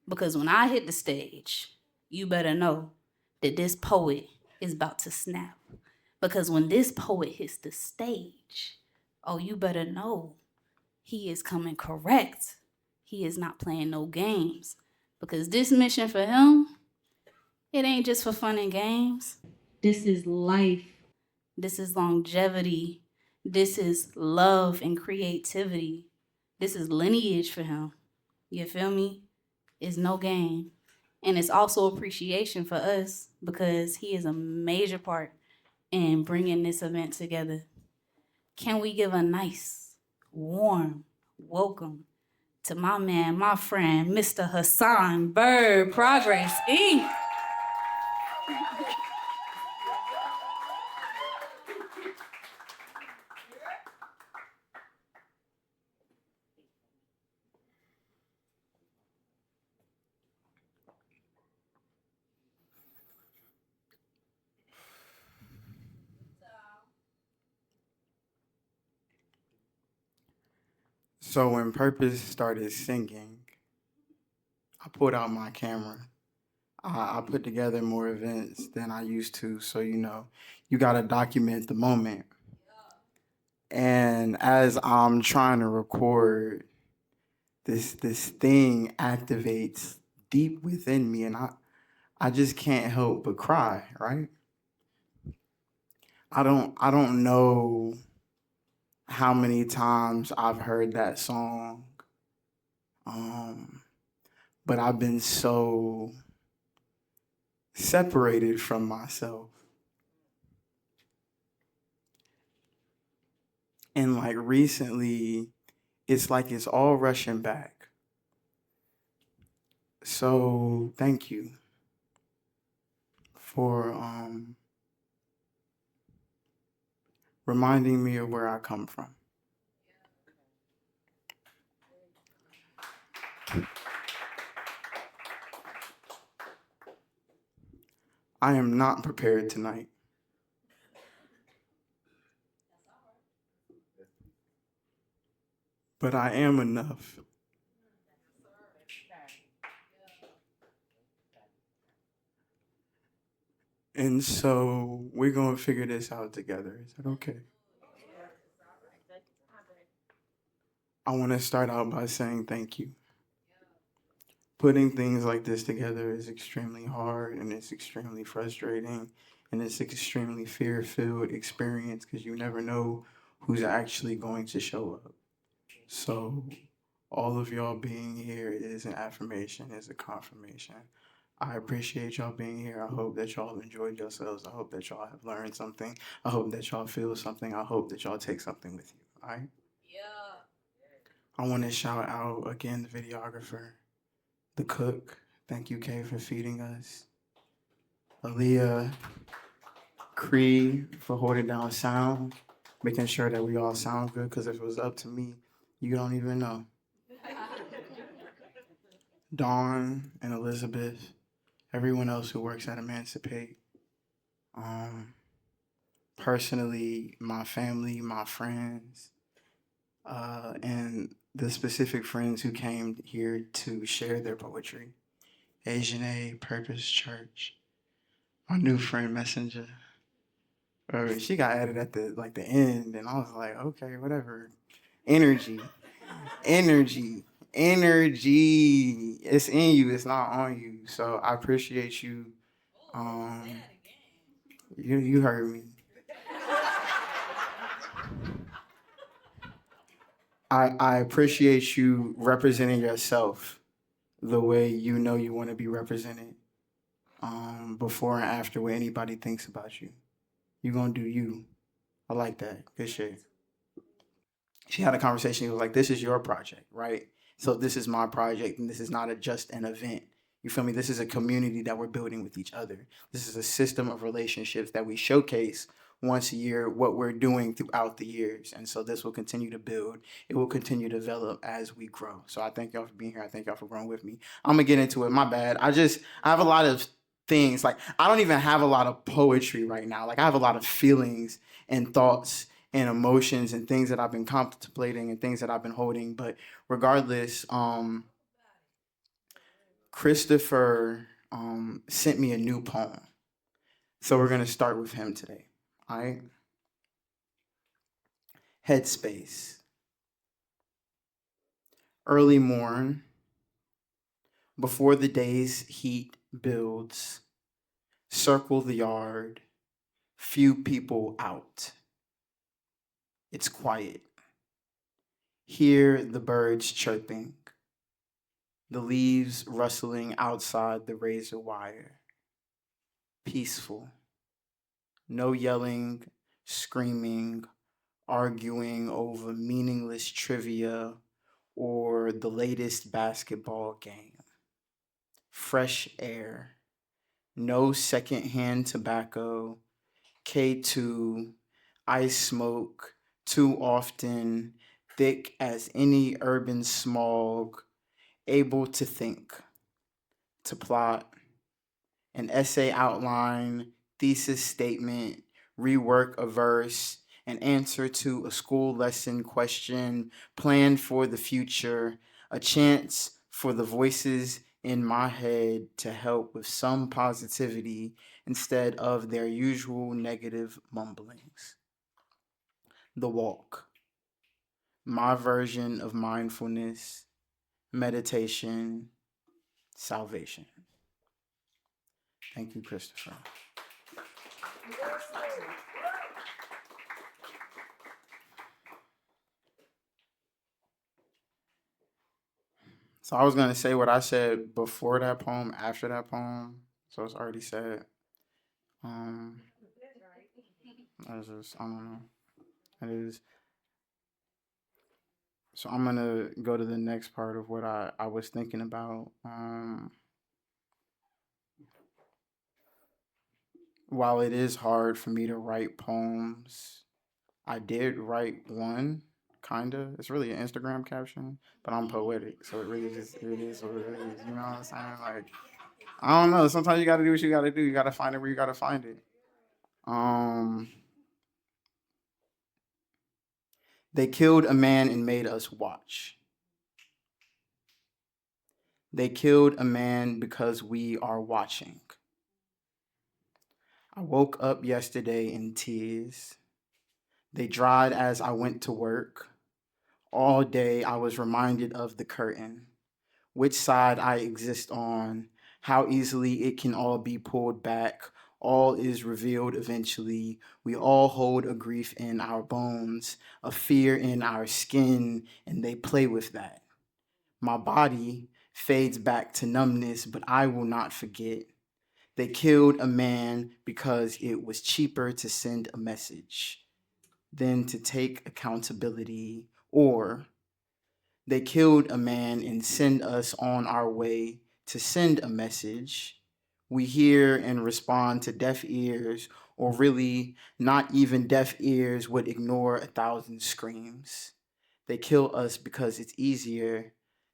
Because when I hit the stage, you better know that this poet is about to snap. Because when this poet hits the stage, oh, you better know he is coming correct. He is not playing no games. Because this mission for him, it ain't just for fun and games. This is life. This is longevity. This is love and creativity. This is lineage for him. You feel me? It's no game. And it's also appreciation for us because he is a major part in bringing this event together. Can we give a nice, warm welcome to my man, my friend, Mr. Hausson, Byrd, Progress, Inc. So when Purpose started singing, I pulled out my camera. I put together more events than I used to. So, you got to document the moment. And as I'm trying to record, this thing activates deep within me, and I just can't help but cry, right? I don't know how many times I've heard that song. But I've been so separated from myself. And like recently, it's like it's all rushing back. So thank you for reminding me of where I come from. I am not prepared tonight. But I am enough. And so we're going to figure this out together. Is that okay? I want to start out by saying thank you. Putting things like this together is extremely hard and it's extremely frustrating and it's extremely fear-filled experience because you never know who's actually going to show up. So all of y'all being here is an affirmation, is a confirmation. I appreciate y'all being here. I hope that y'all enjoyed yourselves. I hope that y'all have learned something. I hope that y'all feel something. I hope that y'all take something with you. All right? Yeah. I want to shout out again the videographer, the cook. Thank you, Kay, for feeding us. Aaliyah, Cree for holding down sound, making sure that we all sound good. Because if it was up to me, you don't even know. Dawn and Elizabeth, everyone else who works at Emancipate. Personally, my family, my friends, and the specific friends who came here to share their poetry. Asian A, Purpose Church, my new friend Messenger. She got added at the end, and I was like, okay, whatever. Energy, energy, energy. It's in you. It's not on you. So I appreciate you. Um, you heard me. I appreciate you representing yourself the way you know you want to be represented. Before and after what anybody thinks about you. You're gonna do you. I like that. Good shit. She had a conversation. He was like, "This is your project, right? So this is my project, and this is not just an event. You feel me? This is a community that we're building with each other. This is a system of relationships that we showcase once a year what we're doing throughout the years. And so this will continue to build. It will continue to develop as we grow. So I thank y'all for being here. I thank y'all for growing with me. I'm gonna get into it. My bad. I have a lot of things. Like I don't even have a lot of poetry right now. Like I have a lot of feelings and thoughts and emotions and things that I've been contemplating and things that I've been holding. But regardless, Christopher sent me a new poem. So we're going to start with him today. All right. Headspace. Early morn, before the day's heat builds, circle the yard, few people out. It's quiet. Hear the birds chirping, the leaves rustling outside the razor wire. Peaceful. No yelling, screaming, arguing over meaningless trivia or the latest basketball game. Fresh air. No secondhand tobacco. K2. Ice smoke. Too often. Thick as any urban smog. Able to think. To plot. An essay outline, thesis statement, rework a verse, an answer to a school lesson question, plan for the future, a chance for the voices in my head to help with some positivity instead of their usual negative mumblings. The walk, my version of mindfulness, meditation, salvation. Thank you, Christopher. So I was gonna say what I said before that poem, after that poem. So it's already said. Um, I don't know. It is. So I'm gonna go to the next part of what I was thinking about. While it is hard for me to write poems, I did write one, kinda. It's really an Instagram caption, but I'm poetic, so it really just it is what it is. You know what I'm saying? Like I don't know. Sometimes you gotta do what you gotta do. You gotta find it where you gotta find it. Um, they killed a man and made us watch. They killed a man because we are watching. I woke up yesterday in tears. They dried as I went to work. All day I was reminded of the curtain, which side I exist on, how easily it can all be pulled back. All is revealed eventually. We all hold a grief in our bones, a fear in our skin, and they play with that. My body fades back to numbness, but I will not forget. They killed a man because it was cheaper to send a message than to take accountability, or they killed a man and send us on our way to send a message. We hear and respond to deaf ears, or really, not even deaf ears would ignore 1,000 screams. They kill us because it's easier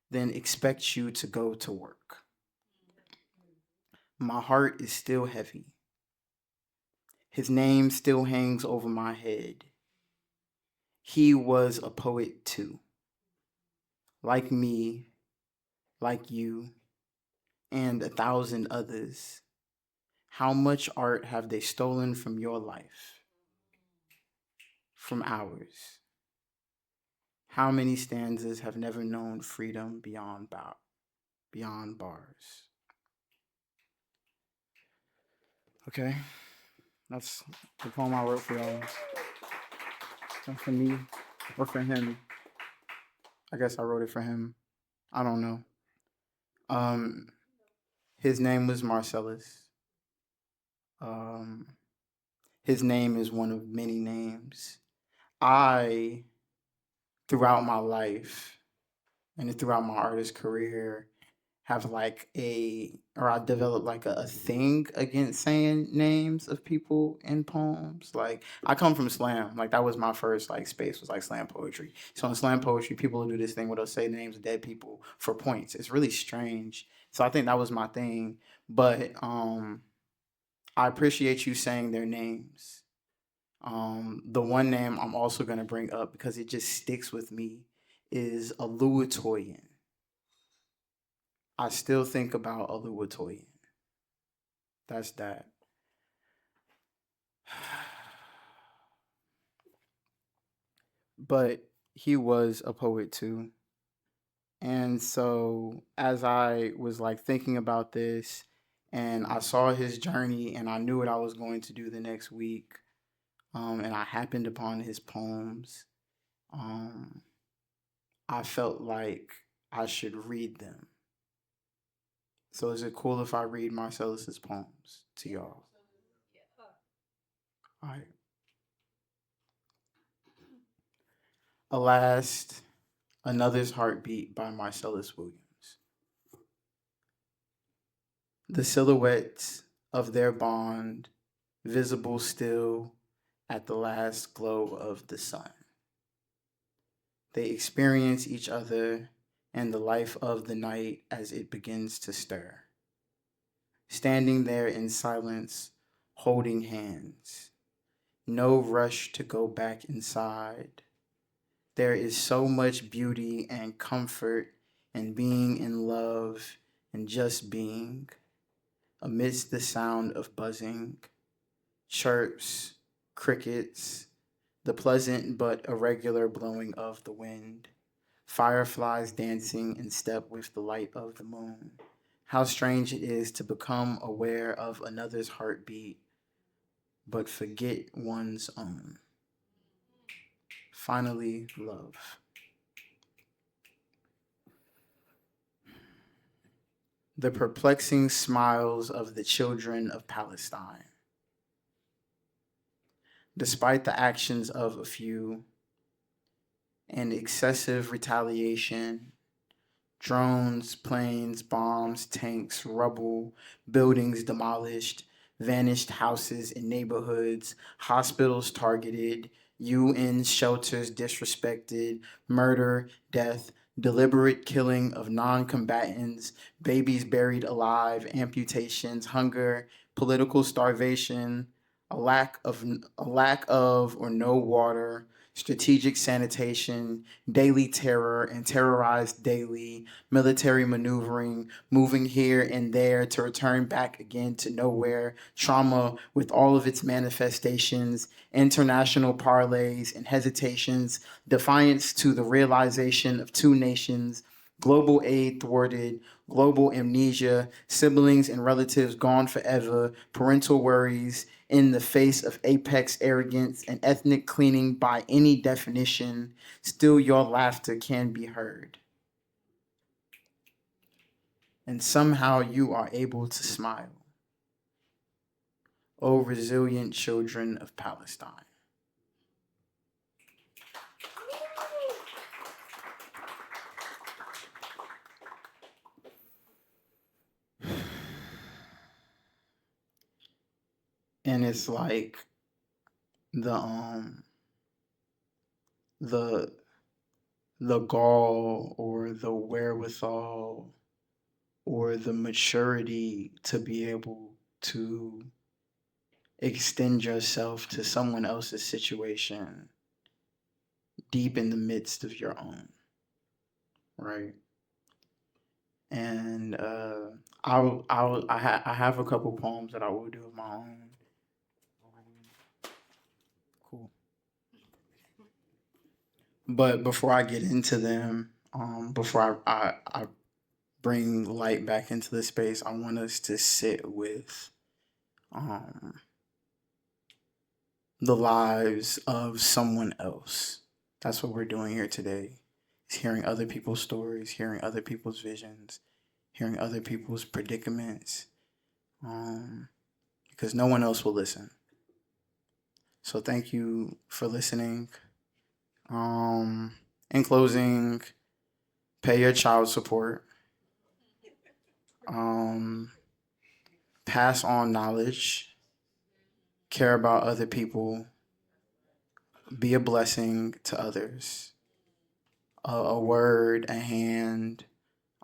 than expect you to go to work. My heart is still heavy. His name still hangs over my head. He was a poet too. Like me, like you, and 1,000 others. How much art have they stolen from your life? From ours? How many stanzas have never known freedom beyond bars? Okay, that's the poem I wrote for y'all. That's for me or for him. I guess I wrote it for him. I don't know. Um, his name was Marcellus. Um, his name is one of many names. I, throughout my life and throughout my artist career, have I developed like a thing against saying names of people in poems. Like I come from slam, like that was my first like space was like slam poetry. So in slam poetry, people will do this thing where they'll say the names of dead people for points. It's really strange. So I think that was my thing. But I appreciate you saying their names. The one name I'm also gonna bring up because it just sticks with me is Aluatoyan. I still think about Oluwatoyin. That's that. But he was a poet too. And so as I was like thinking about this and I saw his journey and I knew what I was going to do the next week, and I happened upon his poems, um, I felt like I should read them. So is it cool if I read Marcellus's poems to y'all? All right. Alas, Another's Heartbeat by Marcellus Williams. The silhouettes of their bond visible still at the last glow of the sun. They experience each other and the life of the night as it begins to stir. Standing there in silence, holding hands. No rush to go back inside. There is so much beauty and comfort in being in love and just being amidst the sound of buzzing, chirps, crickets, the pleasant but irregular blowing of the wind, fireflies dancing in step with the light of the moon. How strange it is to become aware of another's heartbeat, but forget one's own. Finally, love. The perplexing smiles of the children of Palestine. Despite the actions of a few and excessive retaliation, drones, planes, bombs, tanks, rubble, buildings demolished, vanished houses in neighborhoods, hospitals targeted, UN shelters disrespected, murder, death, deliberate killing of non combatants, babies buried alive, amputations, hunger, political starvation, a lack of or no water, strategic sanitation, daily terror and terrorized daily, military maneuvering, moving here and there to return back again to nowhere, trauma with all of its manifestations, international parlays and hesitations, defiance to the realization of two nations, global aid thwarted, global amnesia, siblings and relatives gone forever, parental worries, in the face of apex arrogance and ethnic cleaning by any definition, still your laughter can be heard. And somehow you are able to smile. O resilient children of Palestine. And it's like the the the gall or the wherewithal or the maturity to be able to extend yourself to someone else's situation deep in the midst of your own, right? And I have a couple poems that I will do of my own. Cool. But before I get into them, before I bring light back into the space, I want us to sit with um, the lives of someone else. That's what we're doing here today. Is hearing other people's stories, hearing other people's visions, hearing other people's predicaments, because no one else will listen. So thank you for listening. In closing, pay your child support. Um, pass on knowledge. Care about other people. Be a blessing to others. A word, a hand,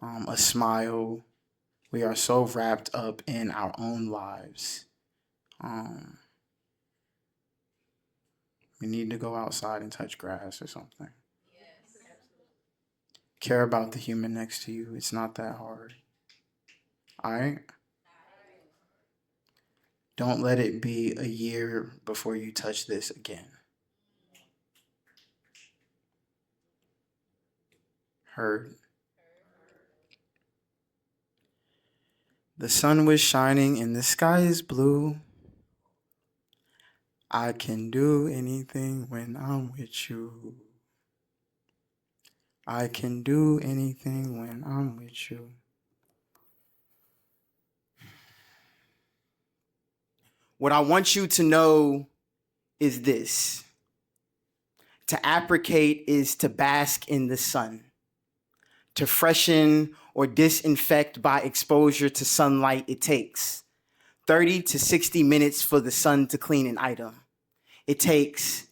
a smile. We are so wrapped up in our own lives. We need to go outside and touch grass or something. Care about the human next to you. It's not that hard. All right? Don't let it be a year before you touch this again. Heard. The sun was shining and the sky is blue. I can do anything when I'm with you. I can do anything when I'm with you. What I want you to know is this. To apprecate is to bask in the sun. To freshen or disinfect by exposure to sunlight, it takes 30 to 60 minutes for the sun to clean an item. It takes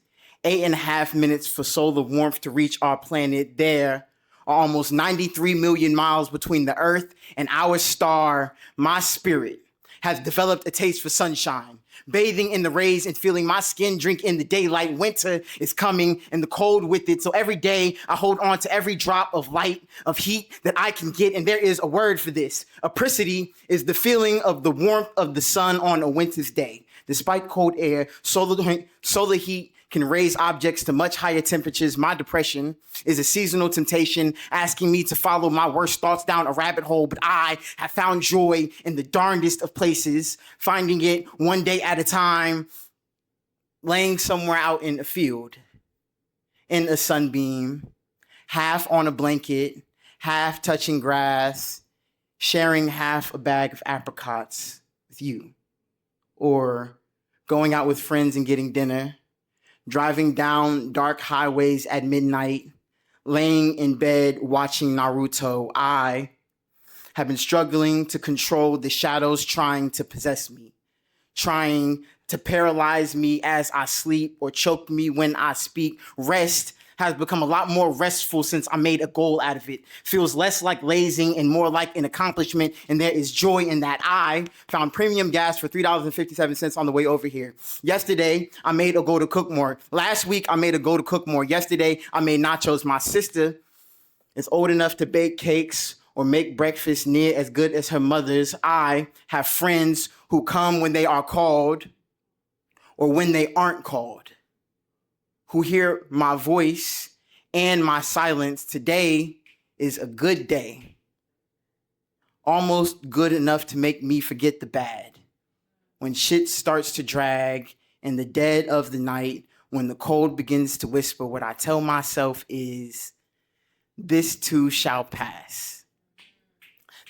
8.5 minutes for solar warmth to reach our planet. There are almost 93 million miles between the Earth and our star. My spirit has developed a taste for sunshine, bathing in the rays and feeling my skin drink in the daylight. Winter is coming and the cold with it. So every day I hold on to every drop of light, of heat that I can get. And there is a word for this. Apricity is the feeling of the warmth of the sun on a winter's day. Despite cold air, solar heat can raise objects to much higher temperatures. My depression is a seasonal temptation asking me to follow my worst thoughts down a rabbit hole, but I have found joy in the darndest of places, finding it one day at a time, laying somewhere out in a field, in a sunbeam, half on a blanket, half touching grass, sharing half a bag of apricots with you, or going out with friends and getting dinner, driving down dark highways at midnight, laying in bed watching Naruto. I have been struggling to control the shadows trying to possess me, trying to paralyze me as I sleep or choke me when I speak. Rest has become a lot more restful since I made a goal out of it. Feels less like lazing and more like an accomplishment, and there is joy in that. I found premium gas for $3.57 on the way over here. Yesterday, I made a goal to cook more. Last week, I made a goal to cook more. Yesterday, I made nachos. My sister is old enough to bake cakes or make breakfast near as good as her mother's. I have friends who come when they are called or when they aren't called, who hear my voice and my silence. Today is a good day, almost good enough to make me forget the bad. When shit starts to drag in the dead of the night, when the cold begins to whisper, what I tell myself is, this too shall pass.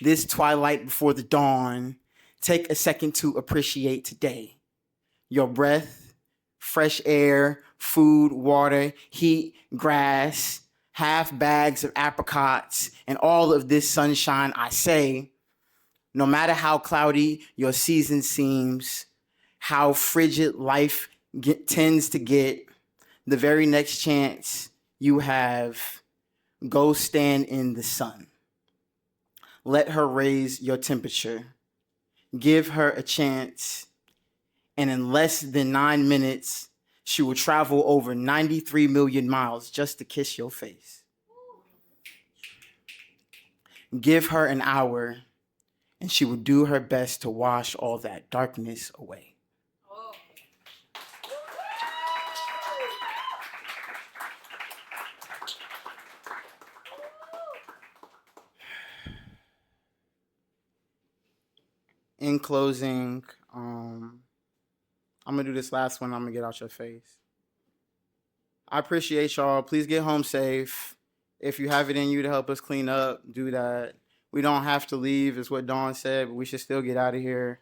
This twilight before the dawn, take a second to appreciate today. Your breath, fresh air, food, water, heat, grass, half bags of apricots, and all of this sunshine. I say, no matter how cloudy your season seems, how frigid life tends to get, the very next chance you have, go stand in the sun. Let her raise your temperature. Give her a chance. And in less than 9 minutes, she will travel over 93 million miles just to kiss your face. Give her an hour, and she will do her best to wash all that darkness away. In closing, I'm gonna do this last one. I'm gonna get out your face. I appreciate y'all. Please get home safe. If you have it in you to help us clean up, do that. We don't have to leave, is what Dawn said, but we should still get out of here.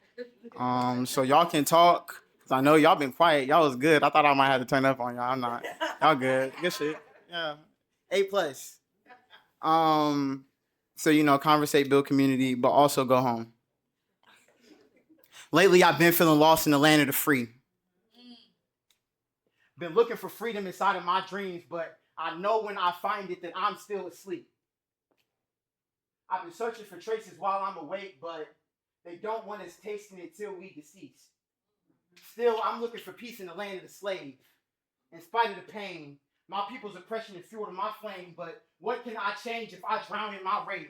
So y'all can talk. 'Cause I know y'all been quiet. Y'all was good. I thought I might have to turn up on y'all. I'm not. Y'all good. Good shit. Yeah. A+. So conversate, build community, but also go home. Lately, I've been feeling lost in the land of the free. Been looking for freedom inside of my dreams, but I know when I find it that I'm still asleep. I've been searching for traces while I'm awake, but they don't want us tasting it till we deceased. Still, I'm looking for peace in the land of the slave. In spite of the pain, my people's oppression is fuel to my flame, but what can I change if I drown in my rage?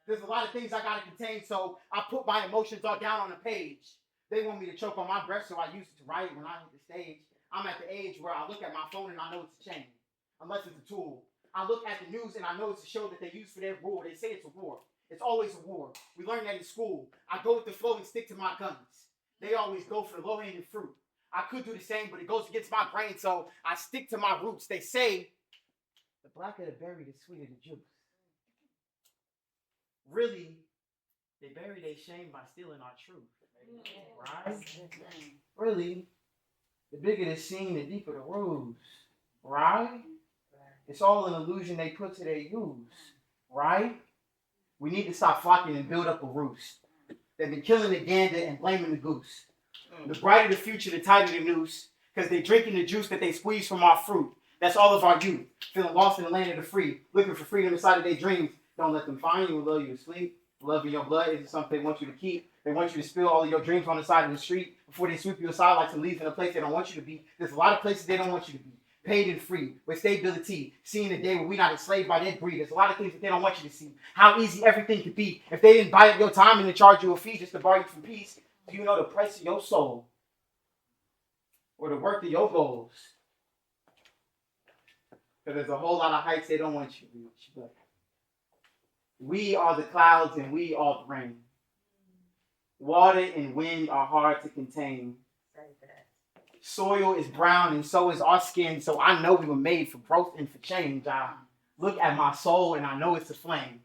There's a lot of things I gotta contain, so I put my emotions all down on the page. They want me to choke on my breath, so I use it to write when I hit the stage. I'm at the age where I look at my phone and I know it's a chain, unless it's a tool. I look at the news and I know it's a show that they use for their war. They say it's a war. It's always a war. We learn that in school. I go with the flow and stick to my guns. They always go for the low-hanging fruit. I could do the same, but it goes against my brain, so I stick to my roots. They say the blacker the berry, the sweeter the juice. Really, they bury their shame by stealing our truth. Right? Really, the bigger the scene, the deeper the ruse. Right? It's all an illusion they put to their use. Right? We need to stop flocking and build up a roost. They've been killing the gander and blaming the goose. The brighter the future, the tighter the noose, because they're drinking the juice that they squeeze from our fruit. That's all of our youth, feeling lost in the land of the free, looking for freedom inside of their dreams. Don't let them find you and lull you to sleep. Love in your blood isn't something they want you to keep. They want you to spill all of your dreams on the side of the street before they sweep you aside like some leaves in a place they don't want you to be. There's a lot of places they don't want you to be. Paid and free, with stability, seeing a day where we're not enslaved by their greed. There's a lot of things that they don't want you to see. How easy everything could be if they didn't buy up your time and then charge you a fee just to borrow you from peace. Do you know the price of your soul? Or the worth of your goals? Because there's a whole lot of heights they don't want you to reach. But we are the clouds and we are the rain. Water and wind are hard to contain. Soil is brown and so is our skin, so I know we were made for growth and for change. I look at my soul and I know it's a flame.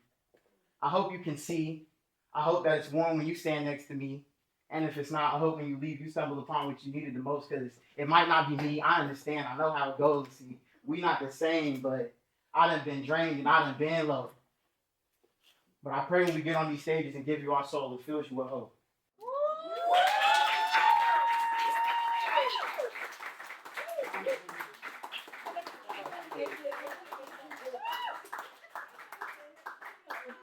I hope you can see. I hope that it's warm when you stand next to me. And if it's not, I hope when you leave, you stumble upon what you needed the most, because it might not be me. I understand. I know how it goes. See, we not the same, but I done been drained and I done been low. But I pray when we get on these stages and give you our soul, it fills you with hope.